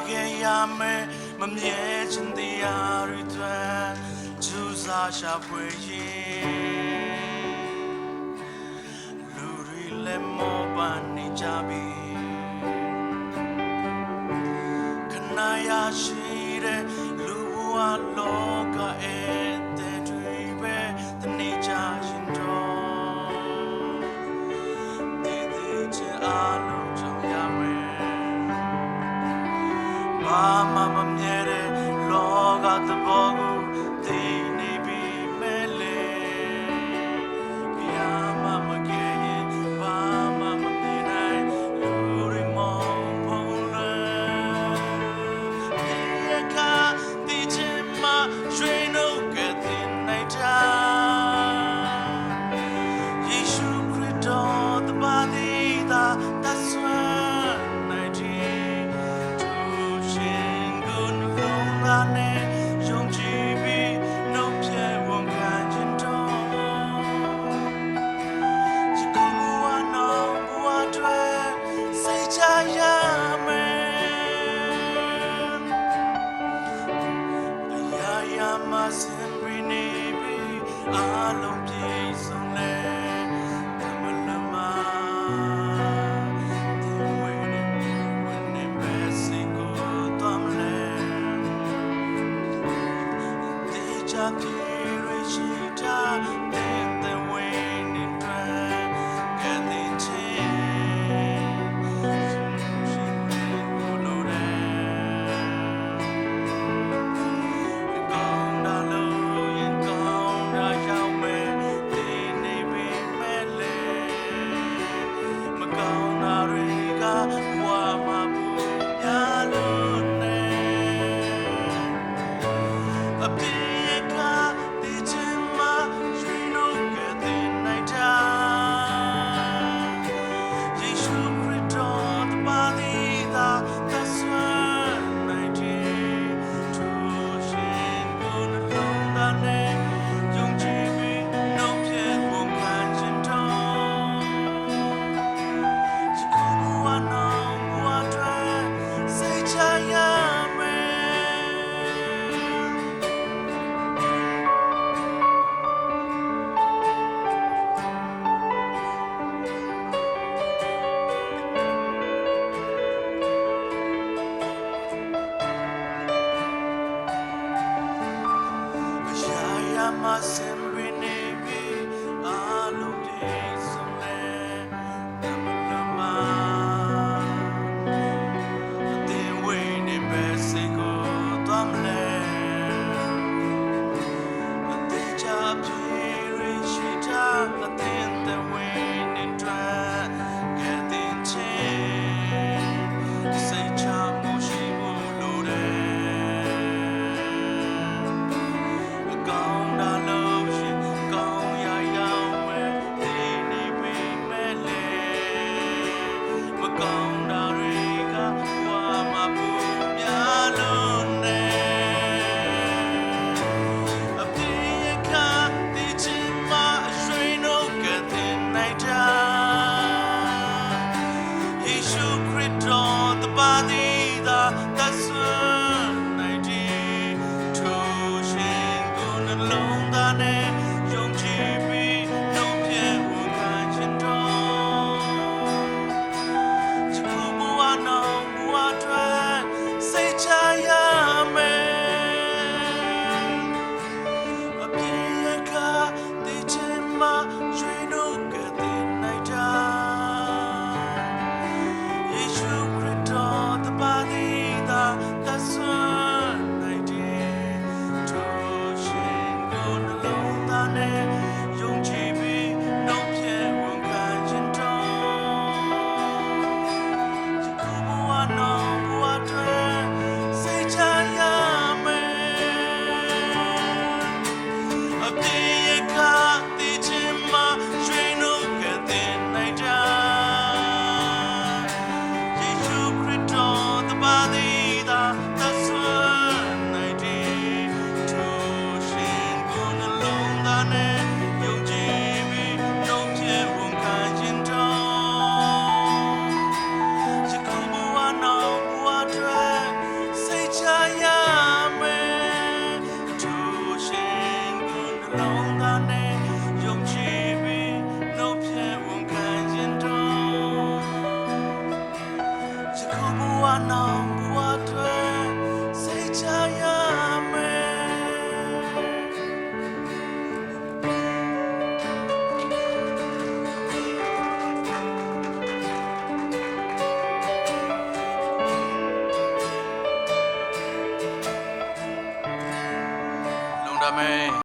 ခဲ့ရမယ်မမြဲခြင်းတရားတွေအတွက်ကျူစာရှာဖွေရင်လူတွေလည်းမောပါနေကြပြီခဏရရှိတဲ့လူဘဝလောကရဲ့တဲ့တွေပဲတနေ့ချရင်တော့တည်တည်ချင်အားလုံးကြောင့်ရမယ်ဘာမှမမြဲတဲ့လောကသဘောကိုသိနေပြီမဲ့လေဘုရားမမကယ်ရင်ဘာမှမသိနိုင်လူတွေမောင်းဖို့လဲဒီအခါဒီချင်မှရွှေနှုတ်ကတဲ့နိုင်တာယေရှုခရစ်တော်တပါးသည်သာသတ်ဆွမ်းနိုင်ခြင်းသူရှင်ကိုနှလုံးသားနဲ့ယုံကြည်ပြီးနှုတ်ဖြင့်ဝန်ခံခြင်းတော်ဒီကုန်းဝါနောင်ဘဝတွေစိတ်ချရမယ်အရာရာမစင်ပြီးနေပြီးအားလုံးပြည့်စုံလဲတမလမဒီဝေးနေပဲစီကိုတော်မလဲဒီချာပြေရရှိတာတဲ့ဝေးနေတယ်ကတဲ့ချင်းရှိကိုလိုတယ်ကောင်းတာလို့ရင်ကောင်းတာရောက်မယ်ဒီနေပြီမဲ့လေမကောင်းတာတွေကဘဝမှာပူများလို့နေအပြေကဒီချင်မှရွှေနှုတ်ကတဲ့နိုင်တာယေရှုခရစ်တော်တပါးသည်သာသတ်ဆွမ်းနိုင်ခြင်းသူရှင်ကိုနှလုံးသားနဲ့ယုံကြည်ပြီးနှုတ်ဖြင့်ဝန်ခံခြင်းတော်ဒီကုန်းဝါနောင်ဘဝတွေစိတ်ချရမယ် I am a sin.